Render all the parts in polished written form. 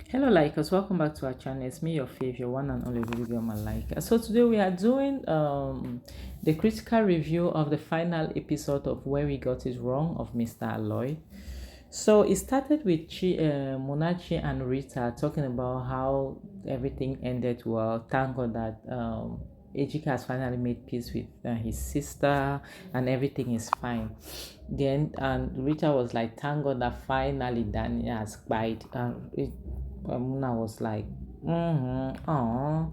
Hello likers, welcome back to our channel. It's me, your favorite one and only video girl Malika. So today we are doing the critical review of the final episode of Where We Got It Wrong of Mr. Aloy. So it started with Monachi and Rita talking about how everything ended well. Thank God that Ejike has finally made peace with his sister and everything is fine. Then and Rita was like, thank God that finally Danny has cried. Muna was like, oh.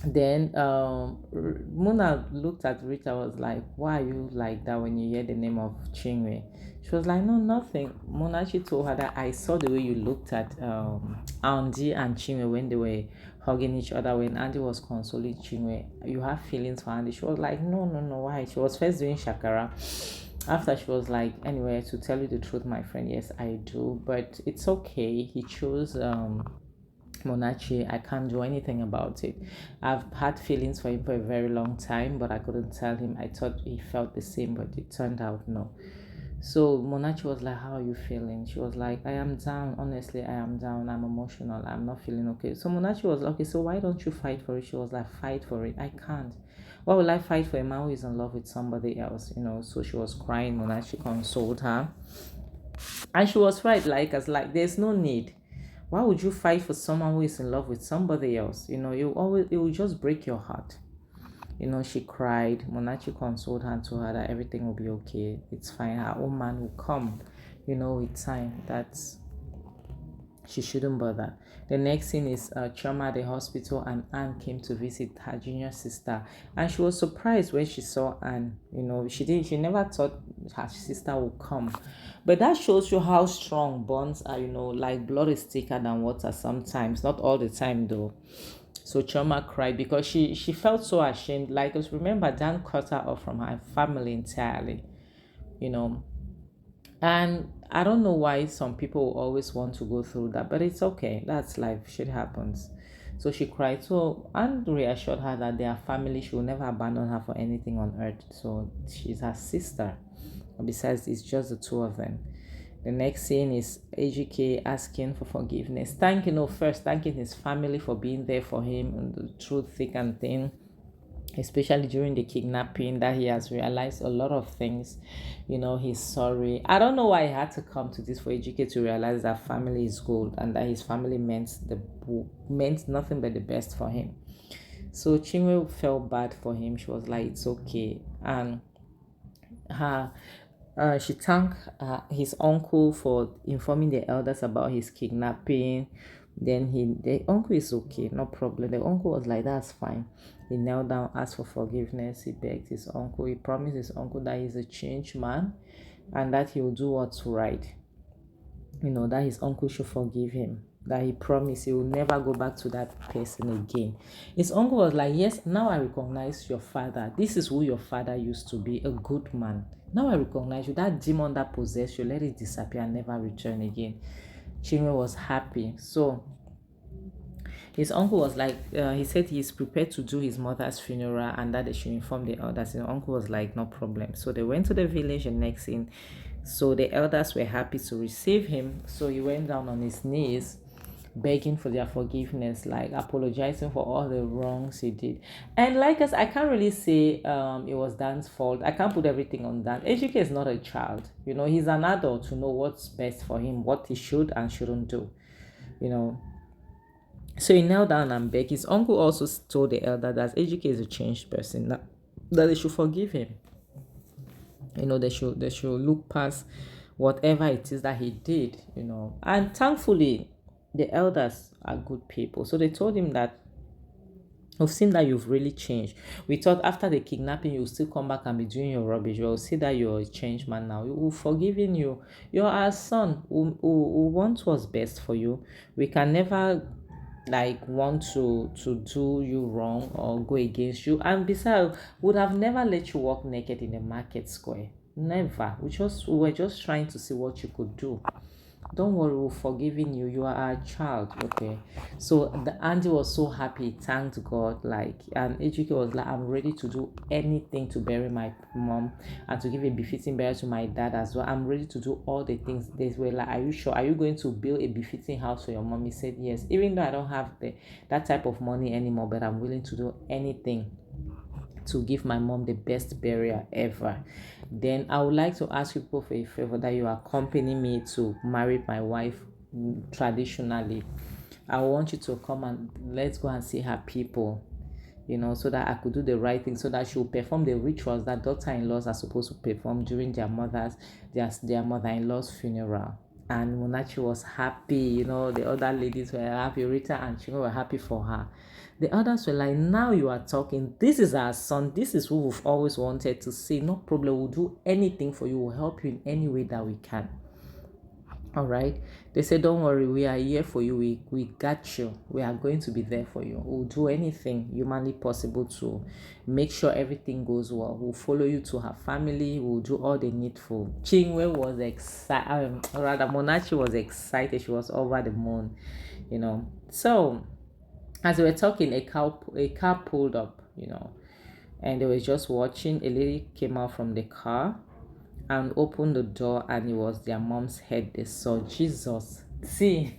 Then Muna looked at Rita, was like, why are you like that when you hear the name of Chinwe? She was like, no, nothing. Munachi told her that I saw the way you looked at Andy and Chinwe when they were hugging each other, when Andy was consoling Chinwe. You have feelings for Andy. She was like, no, no, no, why? She was first doing Shakara. After she was like, anyway, to tell you the truth, my friend, yes, I do. But it's okay. He chose Monachi. I can't do anything about it. I've had feelings for him for a very long time, but I couldn't tell him. I thought he felt the same, but it turned out no. So Monachi was like, how are you feeling? She was like, I am down. Honestly, I am down. I'm emotional. I'm not feeling okay. So Monachi was like, okay, so why don't you fight for it? She was like, fight for it. I can't. Why will I fight for a man who is in love with somebody else? So she was crying. Monachi consoled her. And she was right, like us, like there's no need. Why would you fight for someone who is in love with somebody else? It will just break your heart. She cried. Monachi consoled her and told her that everything will be okay. It's fine. Her own man will come, with time. That's she shouldn't bother. The next thing is Choma at the hospital, and Anne came to visit her junior sister, and she was surprised when she saw Anne. She never thought her sister would come, but that shows you how strong bonds are. Like blood is thicker than water sometimes, not all the time though. So Choma cried because she felt so ashamed. Like, because remember, Dan cut her off from her family entirely. You know, and I don't know why some people always want to go through that, but it's okay. That's life. Shit happens. So she cried. So Anne reassured her that they are family. She will never abandon her for anything on earth. So she's her sister. And besides, it's just the two of them. The next scene is Ejike asking for forgiveness. First thanking his family for being there for him and through thick and thin, especially during the kidnapping, that he has realized a lot of things. He's sorry. I don't know why he had to come to this for Ejike to realize that family is gold and that his family meant nothing but the best for him. So Chinwe felt bad for him. She was like, it's okay. And her she thanked his uncle for informing the elders about his kidnapping. Then the uncle is okay, no problem. The uncle was like, that's fine. He knelt down, asked for forgiveness. He begged his uncle. He promised his uncle that he's a changed man and that he will do what's right. That his uncle should forgive him. That he promised he will never go back to that person again. His uncle was like, yes, now I recognize your father. This is who your father used to be, a good man. Now I recognize you. That demon that possessed you, let it disappear and never return again. Chinwe was happy. So his uncle was like, he said he's prepared to do his mother's funeral and that they should inform the elders. His uncle was like, no problem. So they went to the village and next thing, so the elders were happy to receive him. So he went down on his knees, begging for their forgiveness, like apologizing for all the wrongs he did. And like us, I can't really say it was Dan's fault. I can't put everything on Dan. Ejike is not a child. He's an adult to know what's best for him, what he should and shouldn't do. So he knelt down and begged. His uncle also told the elder that Ejike is a changed person, that they should forgive him. They should look past whatever it is that he did. And thankfully the elders are good people. So they told him that we've seen that you've really changed. We thought after the kidnapping you'll still come back and be doing your rubbish. We'll see that you're a changed man now. We've forgiven you. You're our son who wants what's best for you. We can never want to do you wrong or go against you, and besides would have never let you walk naked in the market square. Never. We were just trying to see what you could do. Don't worry, we're forgiving you. You are our child, okay? So the auntie was so happy, thanked God, like, and Ejike was like, I'm ready to do anything to bury my mom and to give a befitting burial to my dad as well. I'm ready to do all the things. They were like, are you sure? Are you going to build a befitting house for your mom? He said, yes. Even though I don't have that type of money anymore, but I'm willing to do anything to give my mom the best burial ever. Then I would like to ask you people for a favor, that you accompany me to marry my wife traditionally. I want you to come and let's go and see her people, so that I could do the right thing, so that she will perform the rituals that daughter-in-laws are supposed to perform during their mother-in-law's funeral. And Munachi was happy, the other ladies were happy, Rita and Chingo were happy for her. The others were like, now you are talking. This is our son. This is who we've always wanted to see. No problem. We'll do anything for you. We'll help you in any way that we can. All right. They said, don't worry. We are here for you. We got you. We are going to be there for you. We'll do anything humanly possible to make sure everything goes well. We'll follow you to her family. We'll do all the needful. Chinwe was excited. Monachi was excited. She was over the moon, So as we were talking, a car pulled up, and they were just watching. A lady came out from the car and opened the door, and it was their mom's head. They saw Jesus. See,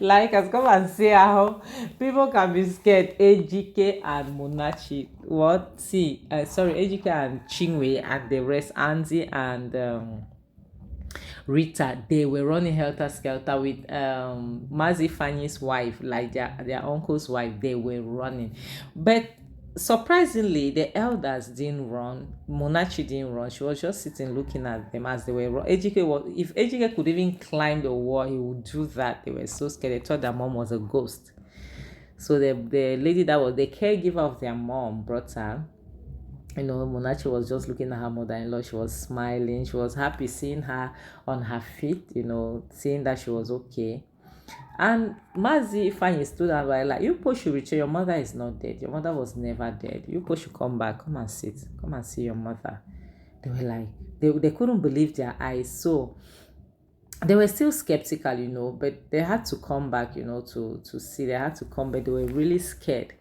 like, as come and see how people can be scared. Ejike and Munachi, what? See, sorry, Ejike and Chinwe and the rest, Andy and Rita, they were running helter skelter with Mazi Fanny's wife, like their uncle's wife. They were running, but surprisingly, the elders didn't run. Monachi didn't run. She was just sitting looking at them as they were running. If Ejike could even climb the wall, he would do that. They were so scared. They thought their mom was a ghost. So the lady that was the caregiver of their mom brought her. Monachi was just looking at her mother-in-law. She was smiling. She was happy seeing her on her feet, seeing that she was okay. And Mazi Fanny stood up like, you people should return. Your mother is not dead. Your mother was never dead. You people should come back. Come and sit. Come and see your mother. They were like, they couldn't believe their eyes. So they were still skeptical, but they had to come back, to see. They had to come back. They were really scared.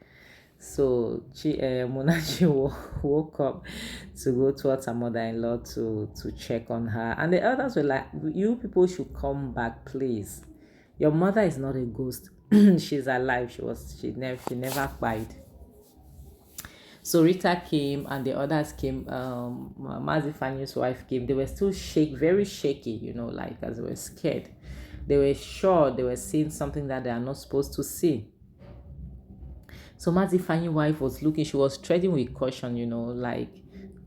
So Monachi woke up to go towards her mother-in-law to check on her. And the others were like, you people should come back, please. Your mother is not a ghost. She's alive. She never cried. So Rita came and the others came. Mazi Fanny's wife came. They were still very shaky, like as they were scared. They were sure they were seeing something that they are not supposed to see. So Mazi Fanny's wife was looking. She was treading with caution, like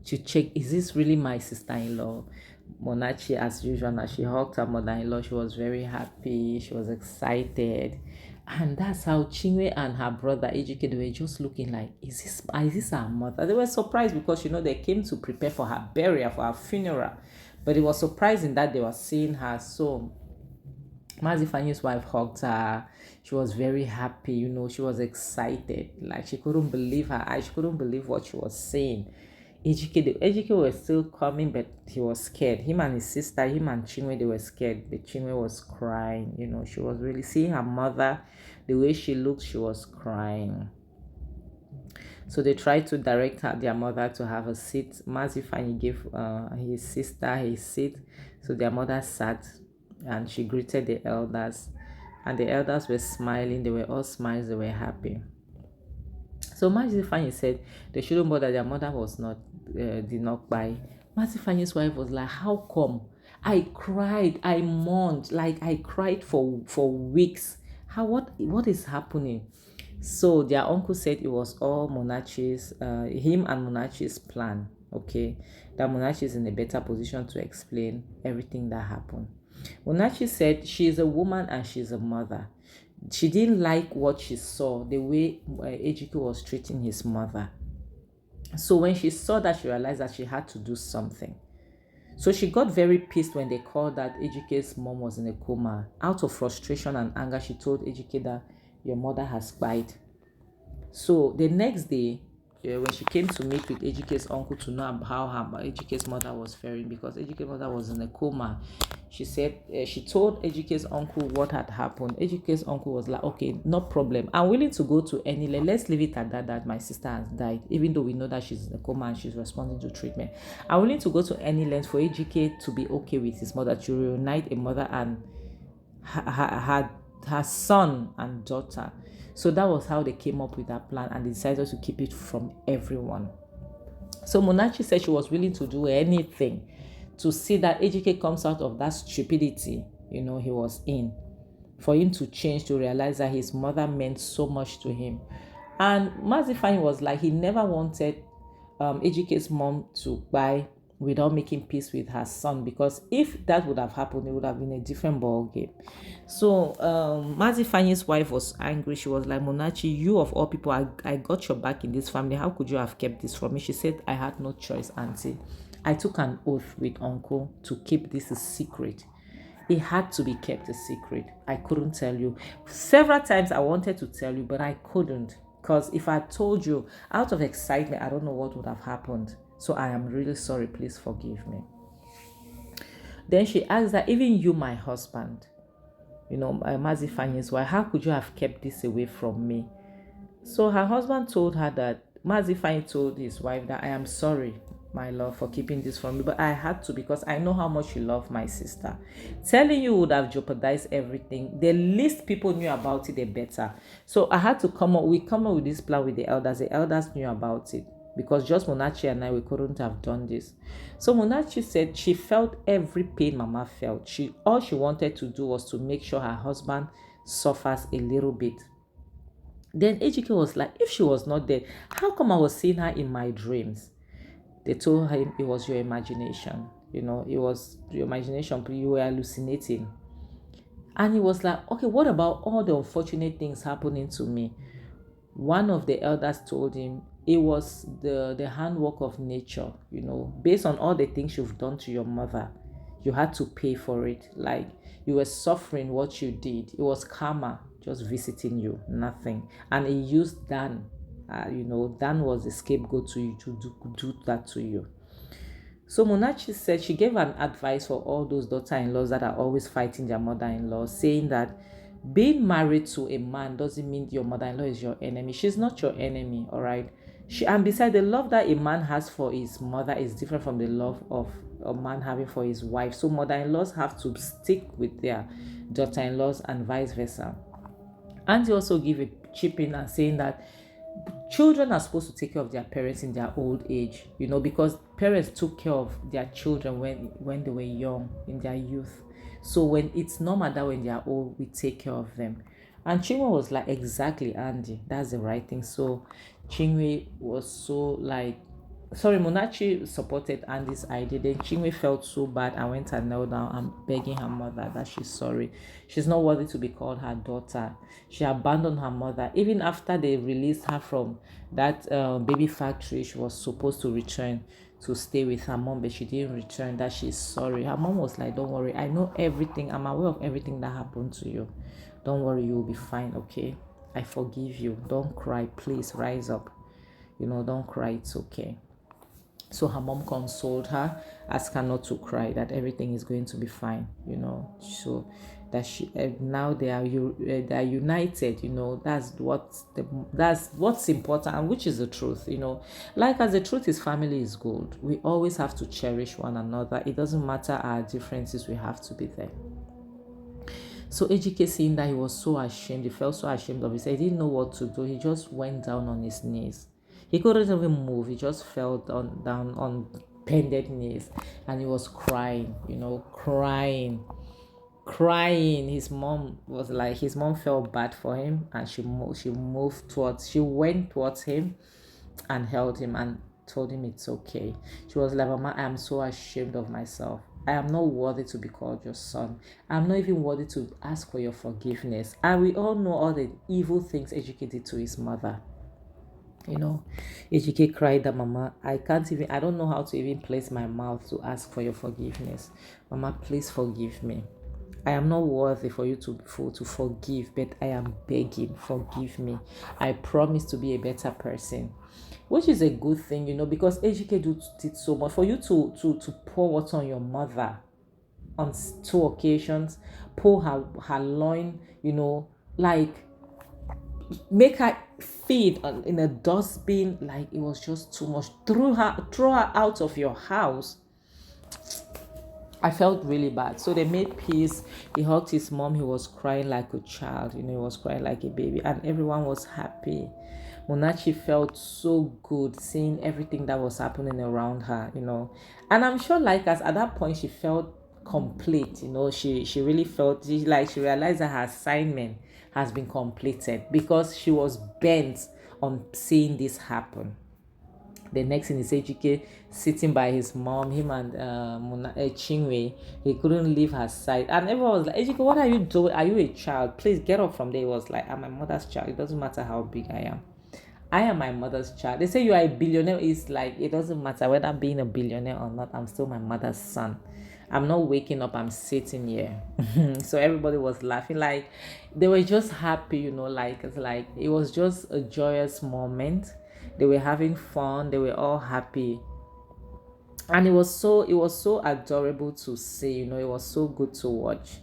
to check, is this really my sister-in-law? Monachi, as usual, as she hugged her mother-in-law, she was very happy. She was excited. And that's how Chinwe and her brother Ejike, they were just looking like, is this our mother? They were surprised because, they came to prepare for her burial, for her funeral. But it was surprising that they were seeing her. So Mazi Fanny's wife hugged her. She was very happy, she was excited. Like, she couldn't believe her eyes. She couldn't believe what she was saying. Ejike was still coming, but he was scared. Him and his sister, him and Chinwe, they were scared. But Chinwe was crying. She was really seeing her mother. The way she looked, she was crying. So they tried to direct their mother to have a seat. Mazi Fanny gave his sister his seat. So their mother sat and she greeted the elders. And the elders were smiling. They were all smiles. They were happy. So Mazi Fanny said they shouldn't bother. Their mother was not, did not buy. Mazi Fanny's wife was like, how come? I cried. I mourned. Like, I cried for weeks. What is happening? So their uncle said it was all Monachi's, him and Monachi's plan. Okay, that Monachi is in a better position to explain everything that happened. Monachi said she is a woman and she's a mother. She didn't like what she saw, the way Ejike was treating his mother. So when she saw that, she realized that she had to do something. So she got very pissed when they called that Ejike's mom was in a coma. Out of frustration and anger, she told Ejike that your mother has died. So the next day, when she came to meet with Ejike's uncle to know how Ejike's mother was faring, because Ejike's mother was in a coma, she said she told Ejike's uncle what had happened. Ejike's uncle was like, okay, no problem. I'm willing to go to any length. Let's leave it at that my sister has died, even though we know that she's in a coma and she's responding to treatment. I'm willing to go to any length for Ejike to be okay with his mother, to reunite a mother and her son and daughter. So that was how they came up with that plan, and they decided to keep it from everyone. So Munachi said she was willing to do anything to see that Ejike comes out of that stupidity, he was in, for him to change, to realize that his mother meant so much to him. And Mazi Fine was like, he never wanted Ejike's mom to buy without making peace with her son, because if that would have happened, it would have been a different ball game. So Mazi Fanye's wife was angry. She was like, Munachi, you of all people, I got your back in this family. How could you have kept this from me? She said, I had no choice, auntie. I took an oath with uncle to keep this a secret. It had to be kept a secret. I couldn't tell you. Several times I wanted to tell you, but I couldn't, because if I told you out of excitement, I don't know what would have happened. So I am really sorry. Please forgive me. Then she asked that, even you, my husband, Mazi Fanye's wife, how could you have kept this away from me? So her husband told her that Mazi Fanye told his wife that, I am sorry, my love, for keeping this from me, but I had to, because I know how much you love my sister. Telling you would have jeopardized everything. The least people knew about it, the better. So I had to come up with this plan with the elders. The elders knew about it, because just Munachi and I, we couldn't have done this. So Munachi said she felt every pain Mama felt. All she wanted to do was to make sure her husband suffers a little bit. Then Ejike was like, if she was not dead, how come I was seeing her in my dreams? They told him it was your imagination. It was your imagination, you were hallucinating. And he was like, okay, what about all the unfortunate things happening to me? One of the elders told him it was the handwork of nature, based on all the things you've done to your mother. You had to pay for it. Like, you were suffering what you did. It was karma just visiting you, nothing. And he used Dan. Dan was the scapegoat to you, to do that to you. So Munachi said she gave an advice for all those daughter-in-laws that are always fighting their mother-in-law, saying that being married to a man doesn't mean your mother-in-law is your enemy. She's not your enemy, all right? And besides, the love that a man has for his mother is different from the love of a man having for his wife. So mother-in-laws have to stick with their daughter-in-laws and vice versa. And he also gave a chip in and saying that children are supposed to take care of their parents in their old age, because parents took care of their children when they were young, in their youth. So when it's normal that when they are old, we take care of them. And Chinwe was like, exactly, Andy, that's the right thing. So Chinwe was so like, Munachi supported Andy's idea. Then Chinwe felt so bad and went and knelt down and begging her mother that she's sorry. She's not worthy to be called her daughter. She abandoned her mother. Even after they released her from that baby factory, she was supposed to return to stay with her mom, but she didn't return, that she's sorry. Her mom was like, don't worry, I know everything. I'm aware of everything that happened to you. Don't worry, you will be fine, okay? I forgive you. Don't cry. Please rise up. Don't cry. It's okay. So her mom consoled her, asked her not to cry, that everything is going to be fine, so that now they are united, that's what's important, and which is the truth, like, as the truth is, family is gold. We always have to cherish one another. It doesn't matter our differences, we have to be there. So Ejike, seeing that, he was so ashamed, he felt so ashamed of himself. He didn't know what to do. He just went down on his knees. He couldn't even move. He just fell down on bended knees, and he was crying, crying. His mom felt bad for him, and she went towards him and held him and told him it's okay. She was like, Mama, I am so ashamed of myself. I am not worthy to be called your son. I'm not even worthy to ask for your forgiveness. And we all know all the evil things Ejike did to his mother. Ejike cried that, Mama, I don't know how to even place my mouth to ask for your forgiveness. Mama, please forgive me. I am not worthy for you to forgive, but I am begging, forgive me. I promise to be a better person. Which is a good thing, because Ejike did so much for you to pour water on your mother. on two occasions, pull her loin, like make her feed in a dustbin. Like, it was just too much. Throw her out of your house. I felt really bad. So they made peace. He hugged his mom. He was crying like a child. He was crying like a baby. And everyone was happy. Munachi felt so good seeing everything that was happening around her. And I'm sure, like us, at that point, she felt complete. She really felt, she realized that her assignment has been completed because she was bent on seeing this happen. The next thing is Ejike sitting by his mom, him and Chinwe. He couldn't leave her side. And everyone was like, Ejike, what are you doing? Are you a child? Please get up from there. He was like, I'm my mother's child. It doesn't matter how big I am. I am my mother's child. They say you are a billionaire. It's like, it doesn't matter whether I'm being a billionaire or not. I'm still my mother's son. I'm not waking up. I'm sitting here. So everybody was laughing. Like, they were just happy, like, it's like, it was just a joyous moment. They were having fun. They were all happy. And it was so adorable to see, it was so good to watch.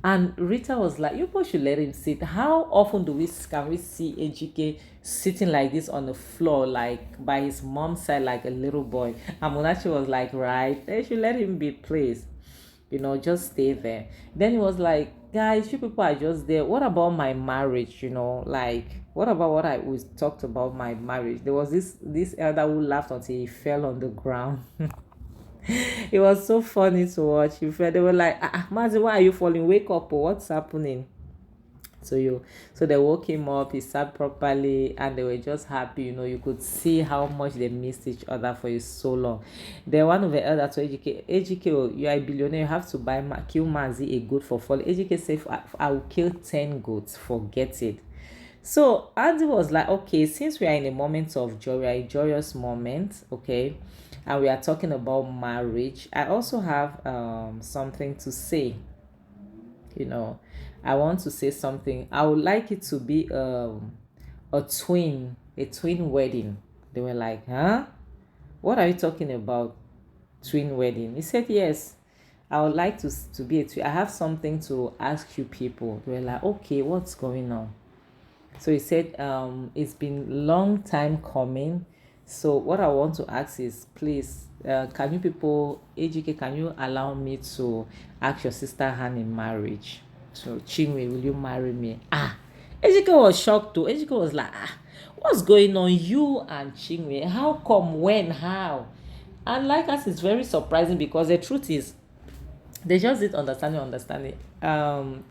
And Rita was like, you both should let him sit. How often can we see Ejike sitting like this on the floor, like by his mom's side, like a little boy? And Munachi was like, right, they should let him be, please. Just stay there. Then he was like, guys, you people are just there. What about my marriage? Like, what about what I was talked about my marriage? There was this elder who laughed until he fell on the ground. It was so funny to watch. They were like, Mazi, why are you falling? Wake up, or what's happening? So they woke him up. He sat properly, and they were just happy. You could see how much they missed each other for so long. Then one of the elders told Ejike, you are a billionaire. You have to kill Mazi a goat for falling. Ejike said, I will kill 10 goats. Forget it. So Andy was like, okay, since we are in a moment of joy, we are a joyous moment, okay, and we are talking about marriage, I also have something to say. I want to say something. I would like it to be a twin wedding. They were like, huh? What are you talking about? Twin wedding? He said, yes. I would like to be a twin. I have something to ask you people. They were like, okay, what's going on? So he said, it's been long time coming. So what I want to ask is, please, can you people, Ejike, can you allow me to ask your sister hand in marriage? So Chinwe, will you marry me? Ejike was shocked too. Ejike was like, what's going on? You and Chinwe, how come, when, how? And like us, it's very surprising because the truth is, they just didn't understand it.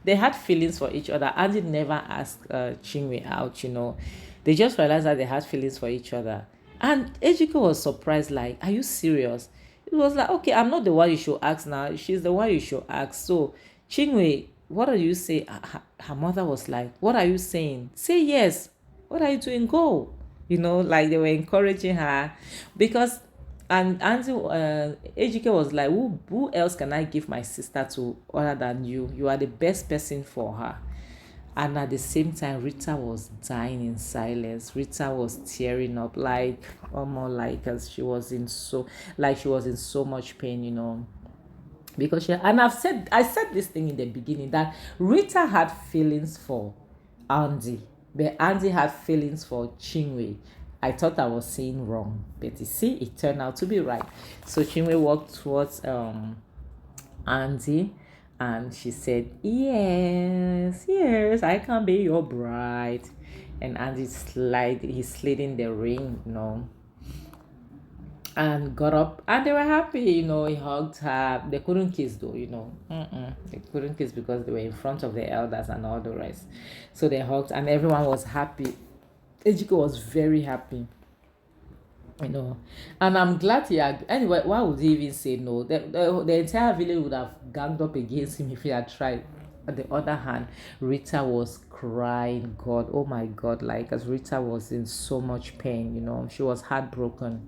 They had feelings for each other. Andy never asked Chinwe out. They just realized that they had feelings for each other. And Ejike was surprised, like, are you serious? It was like, okay, I'm not the one you should ask now. She's the one you should ask. So, Chinwe, what are you saying? Her mother was like, what are you saying? Say yes. What are you doing? Go. Like they were encouraging her because. And Auntie Ejike was like, who else can I give my sister to other than you? You are the best person for her. And at the same time, Rita was dying in silence. Rita was tearing up, like almost like as she was in so much pain, because I said this thing in the beginning that Rita had feelings for Andy, but Andy had feelings for Chinwe. I thought I was saying wrong, but you see, it turned out to be right. So Chinwe walked towards Andy, and she said, yes, I can be your bride. And Andy he slid in the ring, and got up, and they were happy. He hugged her. They couldn't kiss though. They couldn't kiss because they were in front of the elders and all the rest. So they hugged, and everyone was happy. Ejike was very happy, and I'm glad he had. Anyway, why would he even say no? The entire village would have ganged up against him if he had tried. On the other hand, Rita was crying. God, oh my God, like, as Rita was in so much pain, she was heartbroken.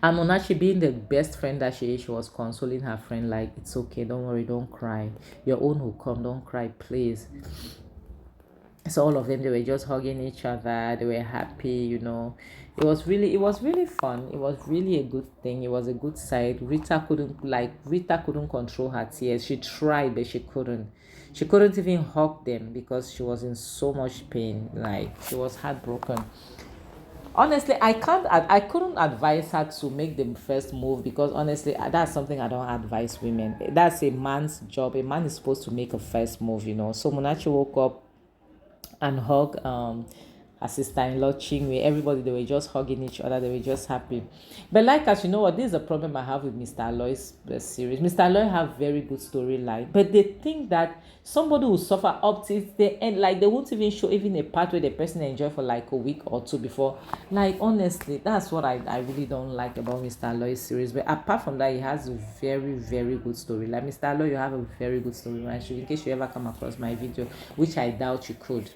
And Monachi, being the best friend that she is, she was consoling her friend, like, it's okay, don't worry, don't cry. Your own will come, don't cry, please. So all of them, they were just hugging each other, they were happy, it was really fun. It was really a good thing. It was a good side. Rita couldn't control her tears. She tried, but she couldn't even hug them because she was in so much pain. Like, she was heartbroken. Honestly, I couldn't advise her to make the first move, because honestly, that's something I don't advise women. That's a man's job. A man is supposed to make a first move. So Munachi woke up and hug her sister-in-law Chinwe. Everybody, they were just hugging each other. They were just happy. But like us, you know what? This is a problem I have with Mr. Aloy's series. Mr. Aloy have very good storyline, but they think that somebody will suffer up to the end. Like, they won't even show even a part where the person enjoy for like a week or two before. Like, honestly, that's what I really don't like about Mr. Aloy's series. But apart from that, he has a very, very good story. Like, Mr. Aloy, you have a very good storyline. So in case you ever come across my video, which I doubt you could,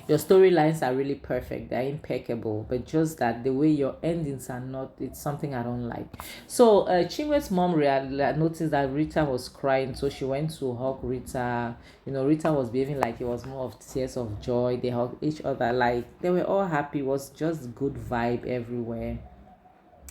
your storylines are really perfect, they're impeccable, but just that the way your endings are not, it's something I don't like. So Chinwe's mom noticed that Rita was crying, so she went to hug Rita. Rita was behaving like it was more of tears of joy. They hugged each other, like they were all happy. It was just good vibe everywhere,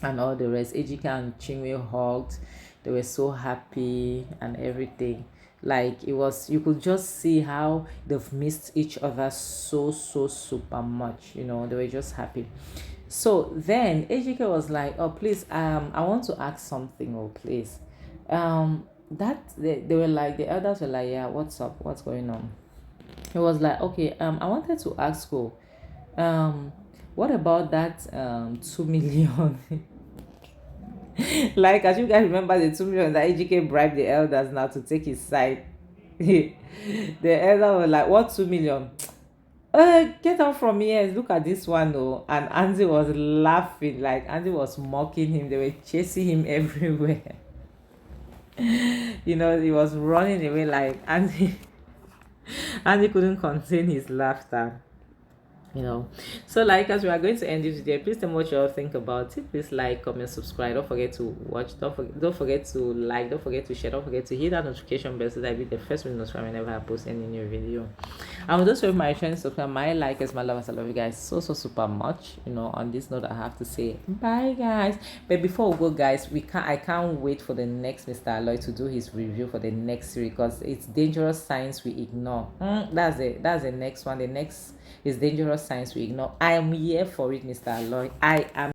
and all the rest. Ejike and Chinwe hugged. They were so happy and everything. Like, it was, you could just see how they've missed each other so, so super much. They were just happy. So then Ejike was like, "Oh, please, I want to ask something, oh please." That they were like, the elders were like, "Yeah, what's up? What's going on?" He was like, "Okay, I wanted to ask you, um, what about that 2 million?" Like, as you guys remember, the 2 million that Ejike bribed the elders now to take his side. The elder was like, "What 2 million? Get out from here. Look at this one, oh." And Andy was laughing. Like, Andy was mocking him. They were chasing him everywhere. He was running away. Like, Andy couldn't contain his laughter. So, like, as we are going to end this video, please tell me what you all think about it. Please like, comment, subscribe. Don't forget to watch. Don't forget to like. Don't forget to share. Don't forget to hit that notification bell so that I be the first one to notify whenever I post any new video. And with those of my friends, subscribe, my likers, my lovers, I love you guys so, so super much. On this note, I have to say bye, guys. But before we go, guys, I can't wait for the next Mr. Aloy to do his review for the next series, because it's Dangerous Signs We Ignore. That's the next one. The next is Dangerous Signs We Ignore. I am here for it, Mr. Aloy. I am